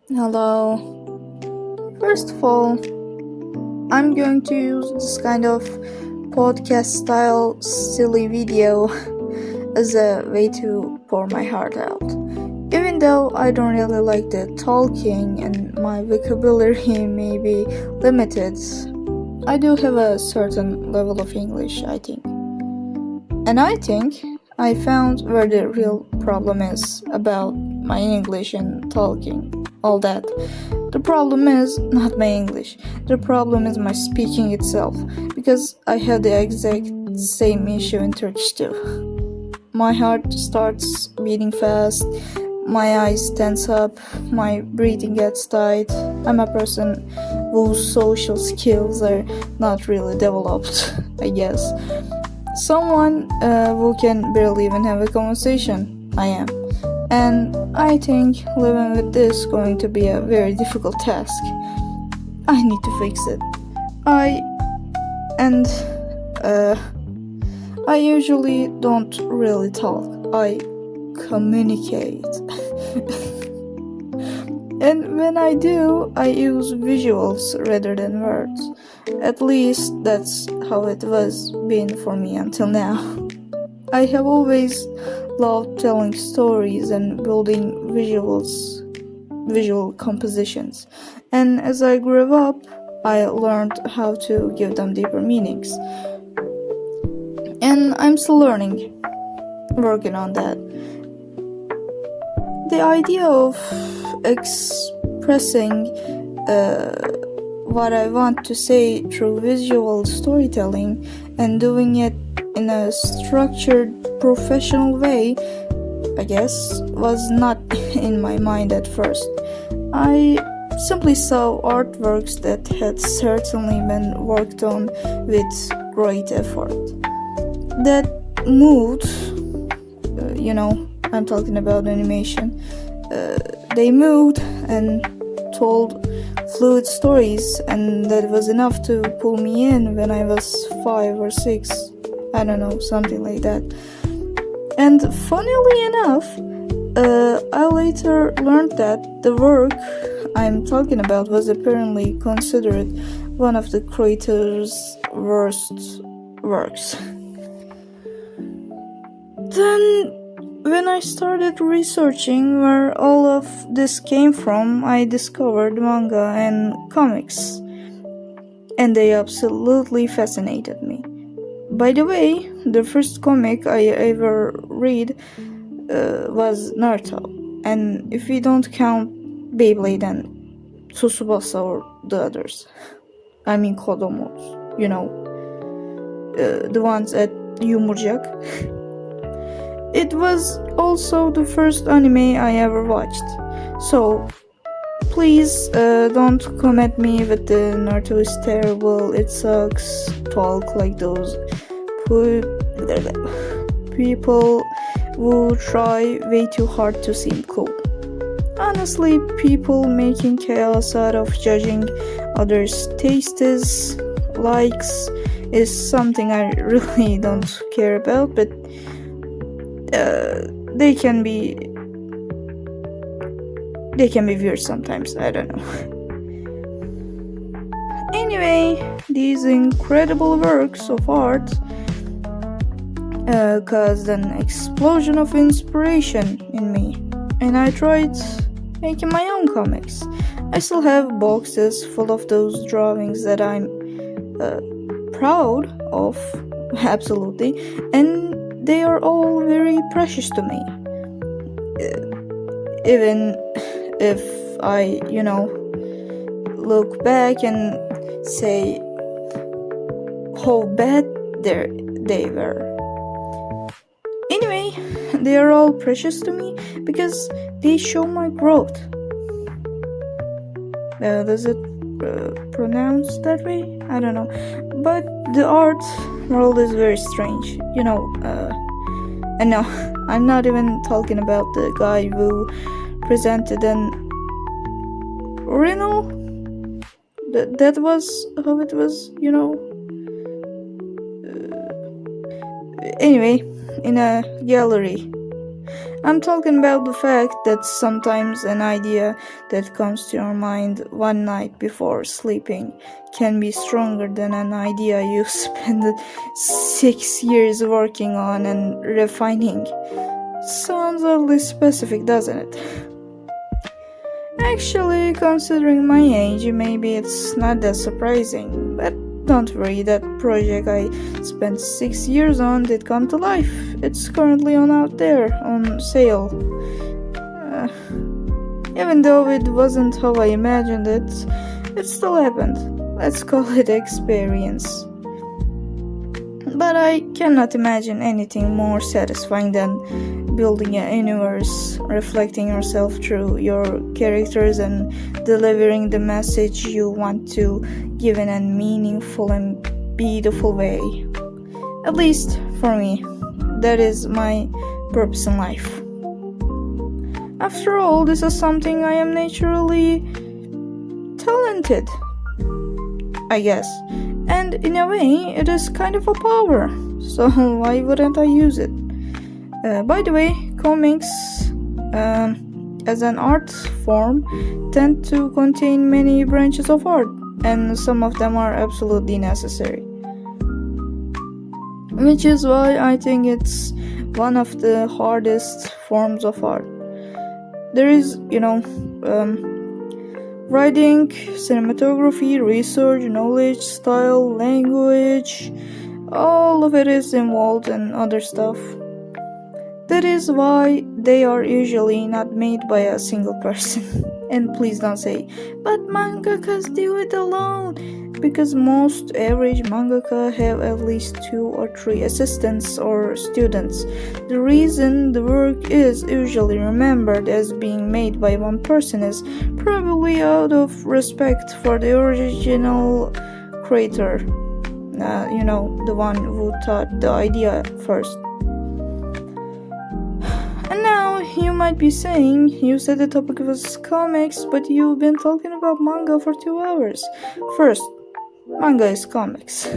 Hello. First of all, I'm going to use this kind of podcast style silly video as a way to pour my heart out. Even though I don't really like the talking and my vocabulary may be limited, I do have a certain level of English, I think. And I think I found where the real problem is about my English and talking, all that. The problem is not my English. The problem is my speaking itself, because I have the exact same issue in Turkish too. My heart starts beating fast, my eyes tense up, my breathing gets tight. I'm a person whose social skills are not really developed, I guess. Someone who can barely even have a conversation, I am. And I think living with this is going to be a very difficult task. I need to fix it. I usually don't really talk. I communicate. And when I do, I use visuals rather than words. At least that's how it was been for me until now. I have always loved telling stories and building visual compositions. And as I grew up, I learned how to give them deeper meanings. And I'm still learning, working on that. The idea of expressing what I want to say through visual storytelling and doing it in a structured, professional way, I guess, was not in my mind at first. I simply saw artworks that had certainly been worked on with great effort. That moved, I'm talking about animation. They moved and told fluid stories, and that was enough to pull me in when I was 5 or 6. I don't know, something like that. And funnily enough, I later learned that the work I'm talking about was apparently considered one of the creator's worst works. Then, when I started researching where all of this came from, I discovered manga and comics, and they absolutely fascinated me. By the way, the first comic I ever read was Naruto, and if we don't count Beyblade and Tsubasa or the others, I mean Kodomos, the ones at Yumurcak. It was also the first anime I ever watched, so please don't come at me with the Naruto is terrible, it sucks, talk like those people who try way too hard to seem cool. Honestly, people making chaos out of judging others' tastes, likes, is something I really don't care about, but they can be weird sometimes, I don't know. Anyway, these incredible works of art caused an explosion of inspiration in me, and I tried making my own comics. I still have boxes full of those drawings that I'm proud of, absolutely, and they are all very precious to me. Even if I, look back and say how bad they were. Anyway, they are all precious to me because they show my growth. Does it pronounce that way? I don't know. But the art world is very strange. And no, I'm not even talking about the guy who presented an urinal. That was how it was, Anyway, in a gallery I'm talking about the fact that sometimes an idea that comes to your mind one night before sleeping can be stronger than an idea you spend 6 years working on and refining. Sounds oddly specific, doesn't it? Actually, considering my age, maybe it's not that surprising, but don't worry, that project I spent 6 years on did come to life. It's currently out there on sale. Even though it wasn't how I imagined it, it still happened. Let's call it experience. But I cannot imagine anything more satisfying than building a universe, reflecting yourself through your characters and delivering the message you want to give in a meaningful and beautiful way. At least for me, that is my purpose in life. After all, this is something I am naturally talented, I guess. And in a way, it is kind of a power, so why wouldn't I use it? By the way, comics, as an art form, tend to contain many branches of art, and some of them are absolutely necessary. Which is why I think it's one of the hardest forms of art. There is, writing, cinematography, research, knowledge, style, language, all of it is involved and other stuff. That is why they are usually not made by a single person. And please don't say, but mangakas do it alone. Because most average mangaka have at least 2 or 3 assistants or students. The reason the work is usually remembered as being made by one person is probably out of respect for the original creator. The one who thought the idea first. And now you might be saying, you said the topic was comics, but you've been talking about manga for 2 hours. First, manga is comics.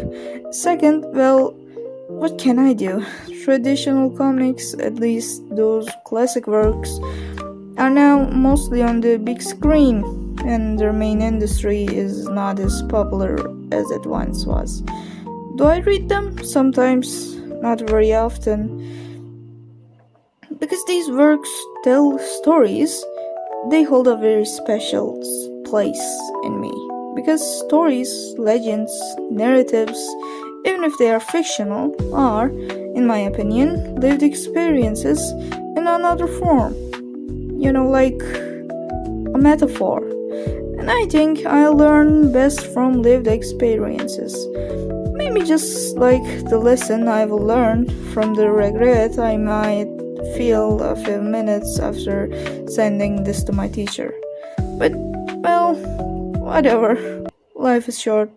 Second, well, what can I do? Traditional comics, at least those classic works, are now mostly on the big screen, and their main industry is not as popular as it once was. Do I read them? Sometimes, not very often. Because these works tell stories, they hold a very special place in me. Because stories, legends, narratives, even if they are fictional, are, in my opinion, lived experiences in another form. Like a metaphor. And I think I learn best from lived experiences. Maybe just like the lesson I've learned from the regret I might feel a few minutes after sending this to my teacher. But, well, whatever. Life is short.